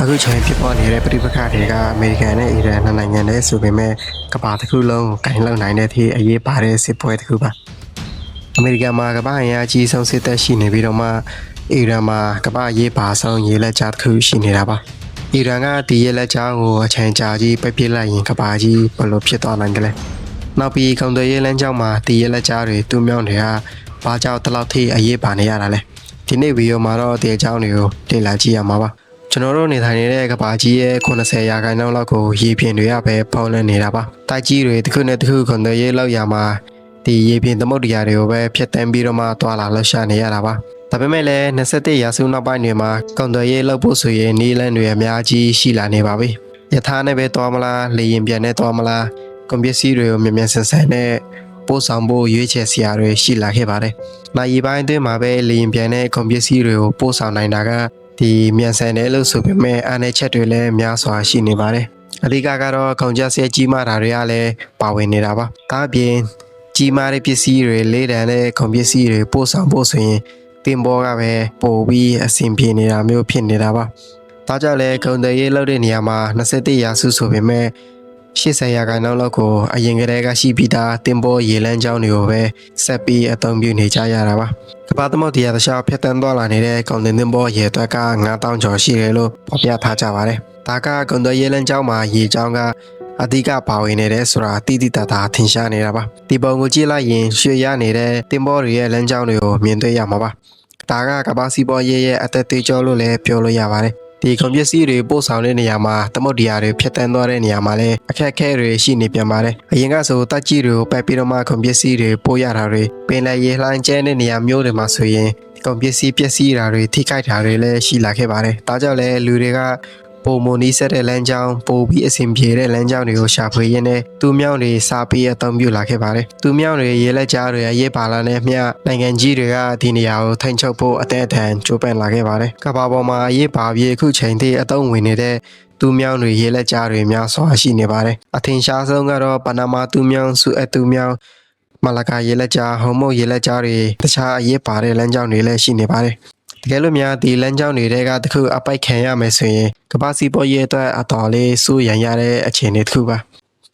အခုချိန်ဖြစ်ပေါ်နေတဲ့ပြည်ပခါတွေကအမေရိကန်နဲ့အီရန်နိုင်ငံနဲ့ဆိုပေမဲ့ကမ္ဘာတစ်ခုလုံးကိုဂိုင်းလောက်နိုင်တဲ့အထိအရေးပါတဲ့စစ်ပွဲတစ်ခုပါအမေရိကန်မှာကမ္ဘာအင်အားကြီးဆုံးစစ်တပ်ရှိနေပြီးတော့မှအီရန်မှာကမ္ဘာရေးပါဆုံးရေလက်ကြားတစ်ခုရှိနေတာပါအီရန်ကဒီရေလက်ကြားကိုအချိန်ကြာကြီးပိတ်ပစ်လိုက်ရင်ကမ္ဘာကြီးဘယ်လိုဖြစ်သွားနိုင်ကြလဲနောက်ပြီးကုန်သွယ်ရေးလမ်းကြောင်းမှာဒီရေလက်ကြားတွေတူးမြောင်းတွေကဘာကြောင့်တလောက်ထိအရေးပါနေရတာလဲဒီနေ့ဗီဒီယိုမှာတော့ဒီအကြောင်းတွေကိုလေ့လာကြည့်ရမှာပါကျွန်တော်တို့နေထိုင်နေတဲ့ကဘာကြီးရဲ့80ရာခိုင်နှုန်းလောက်ကိုရေပြင်တွေကပဲဖုံးလွှမ်းနေတာပါ။တိုက်ကြီးတွေတစ်ခုနဲ့တစ်ခုခွန်သွယ်ရေးလောက်ရမှာဒီရေပြင်သမုဒ္ဒရာတွေကိုပဲဖျက်ဆီးပြီးတော့မှတွာလာလှရှာနေရတာပါ။ဒါပေမဲ့လည်း21ရာစုနောက်ပိုင်းတွေမှာခွန်သွယ်ရေးလောက်ဖို့ဆိုရင်နီးလန်းတွေအများကြီးရှိလာနေပါပြီ။ယထာနဲ့ပဲတွားမလားလေရင်ပြန်နဲ့တွားမလားကွန်ပျူတာတွေကိုမြန်မြန်ဆန်ဆန်နဲ့ပို့ဆောင်ဖို့ရွေးချယ်စရာတွေရှိလာခဲ့ပါတယ်။နိုင်ရီပိုင်းအတွင်းမှာပဲလေရင်ပြန်နဲ့ကွန်ပျူတာတွေကိုပို့ဆောင်နိုင်တာကဒီမြန်ဆန်တယ်လို့ဆိုပေမဲ့အားနည်းချက်တွေလည်းများစွာရှိနေပါတယ်။အဓိကကတော့ကုန်ကျစရိတ်ကြီးမားတာတွေကလည်းပါဝင်နေတာပါ။ဒါအပြင်ကြီးမားတဲ့ပစ္စည်းတွေလေးတန်းတဲ့ကုန်ပစ္စည်းတွေပို့ဆောင်ဖို့ဆိုရင်တင်ပေါ်ကပဲပို့ပြီးအဆင်ပြေနေတာမျိုးဖြစ်နေတာပါ။ဒါကြောင့်လည်းကုန်သွယ်ရေးလုပ်တဲ့နေရာမှာ21ရာစုဆိုပေမဲ့80ရာခိုင်နှုန်းလောက်ကိုအရင်ကတည်းကရှိပြီးသားတင်ပေါ်ရေလမ်းကြောင်းတွေကိုပဲဆက်ပြီးအသုံးပြုနေကြရတာပါ။ကမ္ဘာသမုဒ္ဒရာတစ်လျှောက်ဖြတ်တန်းသွားလာနေတဲ့ကုန်တင်သင်္ဘောရေအတွက်က9000ကျော်ရှိတယ်လို့ဖော်ပြထားကြပါတယ်။ဒါကကုန်သွယ်ရေးလမ်းကြောင်းမှာရေကြောင်းကအဓိကပါဝင်နေတဲ့ဆိုတာတိတိတတ်တာထင်ရှားနေတာပါ။ဒီပုံကိုကြည့်လိုက်ရင်ရွှေရနေတဲ့တင်ပေါ်တွေရဲ့လမ်းကြောင်းတွေကိုမြင်တွေ့ရမှာပါ။ဒါကကမ္ဘာစီးပွားရေးရဲ့အသက်သွေးကြောလို့လည်းပြောလို့ရပါတယ်။ဒီကွန်ပျူတာတွေပို့ဆောင်တဲ့နေရာမှာသမုဒ္ဒရာတွေဖြတ်တန်းသွားတဲ့နေရာမှာလည်းအခက်အခဲတွေရှိနေပြန်ပါတယ်။အရင်ကဆိုတက်ကြီးတွေကိုပတ်ပြီးတော့မှကွန်ပျူတာတွေပို့ရတာတွေပင်လယ်ရေလှိုင်းကျဲတဲ့နေရာမျိုးတွေမှာဆိုရင်ကွန်ပျူတာပျက်စီးတာတွေထိခိုက်တာတွေလည်းရှိလာခဲ့ပါတယ်။ဒါကြောင့်လည်းလူတွေကပုံမနီးစက်တဲ့လမ်းကြောင်းပို့ပြီးအဆင်ပြေတဲ့လမ်းကြောင်းတွေကိုရှာဖွေရင်းနဲ့သူမြောင်းတွေစားပြီးအသုံးပြုလာခဲ့ပါတယ်။သူမြောင်းတွေရေလက်ကြားတွေအရေးပါလာတဲ့မျှနိုင်ငံကြီးတွေကဒီနေရာကိုထိန်းချုပ်ဖို့အသက်အထန်ကြိုးပမ်းလာခဲ့ပါတယ်။ကမ္ဘာပေါ်မှာအရေးပါပြီးအခုချိန်ထိအသုံးဝင်နေတဲ့သူမြောင်းတွေရေလက်ကြားတွေများစွာရှိနေပါတယ်။အထင်ရှားဆုံးကတော့ပနာမာသူမြောင်းစုအသူမြောင်းမလာကာရေလက်ကြားဟော်မုတ်ရေလက်ကြားတွေတခြားအရေးပါတဲ့လမ်းကြောင်းတွေလည်းရှိနေပါတယ်။တကယ်လို့များဒီလမ်းကြောင်းတွေကတခုအပိုက်ခံရမယ်ဆိုရင်ကမ္ဘာစီးပွားရေးအတွက်အတော်လေးစိုးရံရတဲ့အခြေအနေတစ်ခုပါ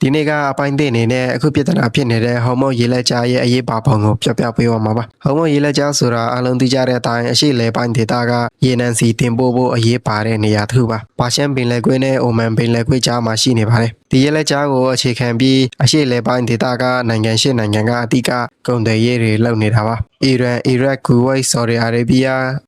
ဒီနေ့ကအပိုင်းတင်နေနဲ့အခုပြဿနာဖြစ်နေတဲ့ဟော်မုတ်ရေလက်ကြားရဲ့အရေးပါပုံကိုပြောပြပေးပါမှာပါဟော်မုတ်ရေလက်ကြားဆိုတာအလုံးသိကြတဲ့အတိုင်းအရှိလေပိုင်းဒေသကရေနံစီတင်ပို့ဖို့အရေးပါတဲ့နေရာတစ်ခုပါပါရှန်ပင်လယ်ကွေ့နဲ့အိုမန်ပင်လယ်ကွေ့ကြားမှာရှိနေပါတယ်ဒီရေလက်ကြားကိုအခြေခံပြီးအရှိလေပိုင်းဒေသကနိုင်ငံရှိနိုင်ငံကအဓိကကုန်သွယ်ရေးတွေလုပ်နေတာပါအီရန်အီရတ်ကူဝိတ်ဆော်ဒီအာရေဗျ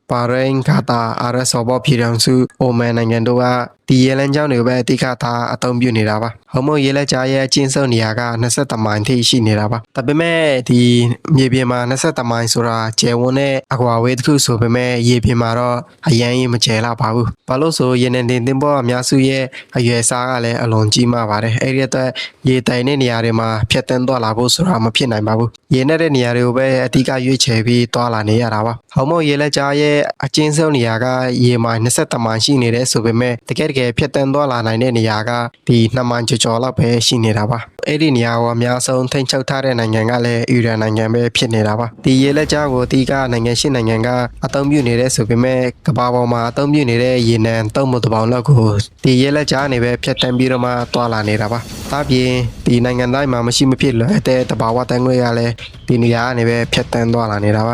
ဘာရိန်းကာတာအာရပ်စော်ဘော်ပြည်ထောင်စုအိုမန်နိုင်ငံတို့ကဒီရေလမ်းကြောင်းတွေပဲအဓိကထားအသုံးပြုနေတာပါဟော်မုတ်ရေလက်ကြားရဲ့အကျဉ်းဆုံးနေရာက23မိုင်ထိရှိနေတာပါဒါပေမဲ့ဒီမြေပြင်မှာ23မိုင်ဆိုတာကျယ်ဝန်းတဲ့အကွာအဝေးတစ်ခုဆိုပေမဲ့ရေပြင်မှာတော့အရန်ကြီးမကျယ်လောက်ပါဘူးဘာလို့ဆိုရေနံတင်သင်္ဘောအများစုရဲ့အရွယ်အစားကလည်းအလွန်ကြီးမားပါတယ်အဲ့ဒီအတွက်ရေတိုင်တဲ့နေရာတွေမှာဖြတ်တန်းသွားလာဖို့ဆိုတာမဖြစ်နိုင်ပါဘူးရေနဲ့တဲ့နေရာတွေကိုပဲအဓိကရွေးချယ်ပြီးသွားလာနေရတာပါဟော်မုတ်ရေလက်ကြားရဲ့အကျဉ်းဆုံးနေရာကရေမိုင်23မိုင်ရှိနေတဲ့ဆိုပေမဲ့တကယ်ဖြတ်တန်းသွားလာနိုင်တဲ့နေရာကဒီ2မိုင်ကျော်လောက်ပဲရှိနေတာပါအဲ့ဒီနေရာကိုအများဆုံးထိန်းချုပ်ထားတဲ့နိုင်ငံကလည်းအီရန်နိုင်ငံပဲဖြစ်နေတာပါဒီရေလက်ကြားကိုအဓိကနိုင်ငံရှိနိုင်ငံကအသုံးပြုနေတဲ့ဆိုပေမဲ့ကမ္ဘာပေါ်မှာအသုံးပြုနေတဲ့ရေနံသုံးမှုတစ်ပေါင်လောက်ကိုဒီရေလက်ကြားနေပဲဖြတ်တန်းပြီးတော့မှသွားလာနေတာပါဒါပြင်ဒီနိုင်ငံတိုင်းမှာမရှိမဖြစ်လွယ်တဲ့တဘာဝတန်ခွေရလဲဒီနေရာကနေပဲဖြတ်တန်းသွားလာနေတာပ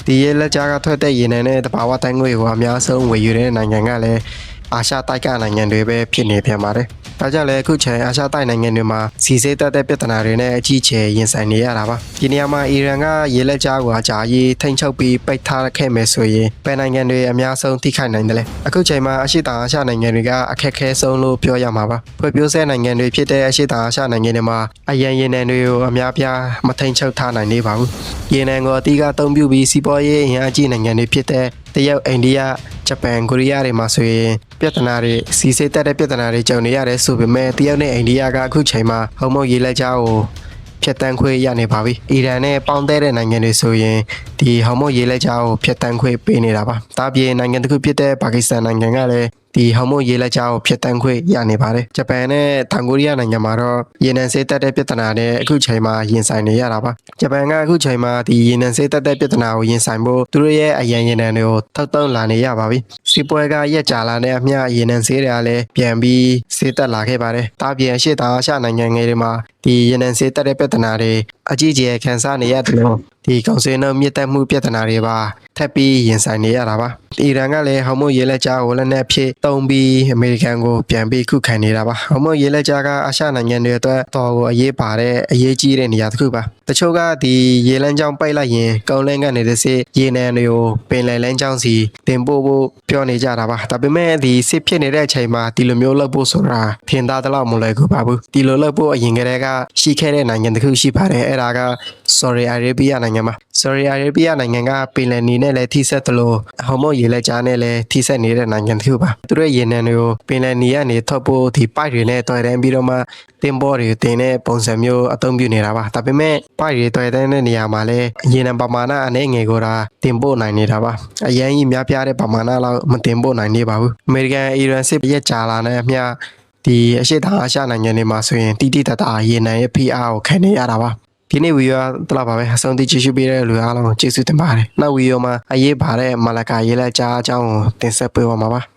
ါဒီရေလက်ကြားကထွက်တဲ့ရေနံနဲ့တဘာဝတန်ခွေကိုအများဆုံးဝယ်ယူတဲ့နိုင်ငံကလည်းအာရှတိုက်ကနိုင်ငံတွေပဲဖြစ်နေပြန်ပါတယ်။ဒါကြောင့်လည်းအခုချိန်အာရှတိုက်နိုင်ငံတွေမှာစီစိတ်သက်တဲ့ပြဿနာတွေနဲ့အကြီးအကျယ်ရင်ဆိုင်နေရတာပါ။ဒီနေရာမှာအီရန်ကရေလက်ကြားကိုအကြာကြီးထိန်းချုပ်ပြီးပိတ်ထားခဲ့မယ်ဆိုရင်ဘယ်နိုင်ငံတွေအများဆုံးထိခိုက်နိုင်တယ်လဲ။အခုချိန်မှာအရှိတောင်အာရှနိုင်ငံတွေကအခက်အခဲဆုံးလို့ပြောရမှာပါ။ဖွံ့ဖြိုးဆဲနိုင်ငံတွေဖြစ်တဲ့အရှိတောင်အာရှနိုင်ငံတွေမှာအရန်ရေနံတွေကိုအများပြားမထိန်းချုပ်ထားနိုင်သေးပါဘူး။ရေနံကိုအတိကအသုံးပြုပြီးစီးပွားရေးအင်အားကြီးနိုင်ငံတွေဖြစ်တဲ့တရုတ်အိန္ဒိယဂျပန်ကိုရီးယားတွေမှာဆိုရင်ပြဿနာတွေစီစိတ်တက်တဲ့ပြဿနာတွေကြုံနေရတယ်ဆိုပေမဲ့တရုတ်နဲ့အိန္ဒိယကအခုချိန်မှာဟော်မုတ်ရေလက်ကြားကိုဖြတ်တန်းခွင့်ရနေပါပြီအီရန်နဲ့ပေါင်းတဲ့နိုင်ငံတွေဆိုရင်ဒီဟော်မုတ်ရေလက်ကြားကိုဖြတ်တန်းခွင့်ပေးနေတာပါဒါပြင်နိုင်ငံတစ်ခုဖြစ်တဲ့ပါကစ္စတန်နိုင်ငံကလည်းဒီဟော်မုတ်ရေလက်ကြားကိုဖြတ်တန်းခွင့်ရနေပါတယ်ဂျပန်နဲ့တောင်ကိုရီးယားနိုင်ငံမှာတော့ရေနံစိတ်တက်တဲ့ပြဿနာနဲ့အခုချိန်မှာရင်ဆိုင်နေရတာပါဂျပန်ကအခုချိန်မှာဒီရေနံစိတ်တက်တဲ့ပြဿနာကိုရင်ဆိုင်ဖို့သူတို့ရဲ့အရန်ရေနံတွေကိုထုတ်သုံးလာနေရပါပြီစီ စစ်ပွဲကရက်ကြာလာတဲ့အမျှရေနံဆေးတွေကလည်းပြန်ပြီးဆေးတက်လာခဲ့ပါတယ်။ဒါပြင်အရှိတောင်အာရှနိုင်ငံငယ်တွေမှာဒီရေနံဆေးတက်တဲ့ပြဿနာတွေအကြီးအကျယ်ခံစားနေရတယ်လို့ဒီကောင်စင်နှုန်းမြင့်တက်မှုပြဿနာတွေပါထပ်ပြီးရင်ဆိုင်နေရတာပါ။အီရန်ကလည်းဟော်မုန်းရေလက်ကြားကိုလည်းနဲ့ဖြစ်တုံးပြီးအမေရိကန်ကိုပြန်ပြီးခုခံနေတာပါ။ဟော်မုန်းရေလက်ကြားကအာရှနိုင်ငံတွေအတွက်တော်ကိုအရေးပါတဲ့အရေးကြီးတဲ့နေရာတစ်ခုပါ။တချို့ကဒီရေလမ်းကြောင်းပိတ်လိုက်ရင်ကုန်းလန်းကနေတစ်စစ်ရေနံတွေကိုပင်လယ်လမ်းကြောင်းစီတင်ပို့ဖို့ပြောနေကြတာပါ။ဒါပေမဲ့ဒီစစ်ဖြစ်နေတဲ့အချိန်မှာဒီလိုမျိုးလုပ်ဖို့ဆိုတာထင်သာသလောက်မလွယ်ကူပါဘူး။ဒီလိုလုပ်ဖို့အရင်ကတည်းကရှိခဲ့တဲ့နိုင်ငံတစ်ခုရှိပါတယ်။အဲ့ဒါက Saudi Arabia နိုင်ငံမှာ Saudi Arabia နိုင်ငံကပင်လယ်နီနဲ့လည်းထိစပ်တယ်လို့ဟော်မုန်းရေလက်ကြားနဲ့လည်းထိစပ်နေတဲ့နိုင်ငံတစ်ခုပါ။သူတို့ရေနံတွေကိုပင်လယ်နီကနေထုတ်ဖို့ဒီပိုက်တွေနဲ့တွယ်တန်းပြီးတော့မှတင်ပေါ်တွေတင်တဲ့ပုံစံမျိုးအသုံးပြုနေတာပါ။ဒါပေမဲ့ပိုက်တွေတွယ်တန်းတဲ့နေရာမှာလည်းရေနံပမာဏအနေငယ်ကိုဒါတင်ပို့နိုင်နေတာပါ။အရင်ကြီးများပြားတဲ့ပမာဏလောက်မတင်ပို့နိုင်နေပါဘူး။အမေရိကန်အီရန်စစ်ရက်ကြာလာတဲ့အမျှဒီအရှိတောင်အာရှနိုင်ငံတွေမှာဆိုရင်တိတိတတ်တာရေနံရဲ့ဖိအားကိုခံနေရတာပါ။ဒီနေ့ဗီဒီယိုကတလားပါပဲအဆုံးထိကြည့်ရှုပေးတဲ့လူအားလုံးကျေးဇူးတင်ပါတယ်။နောက်ဗီဒီယိုမှာအရေးပါတဲ့မလကာရေးလက်ကြားအကြောင်းကိုတင်ဆက်ပေးပါမှာပါ။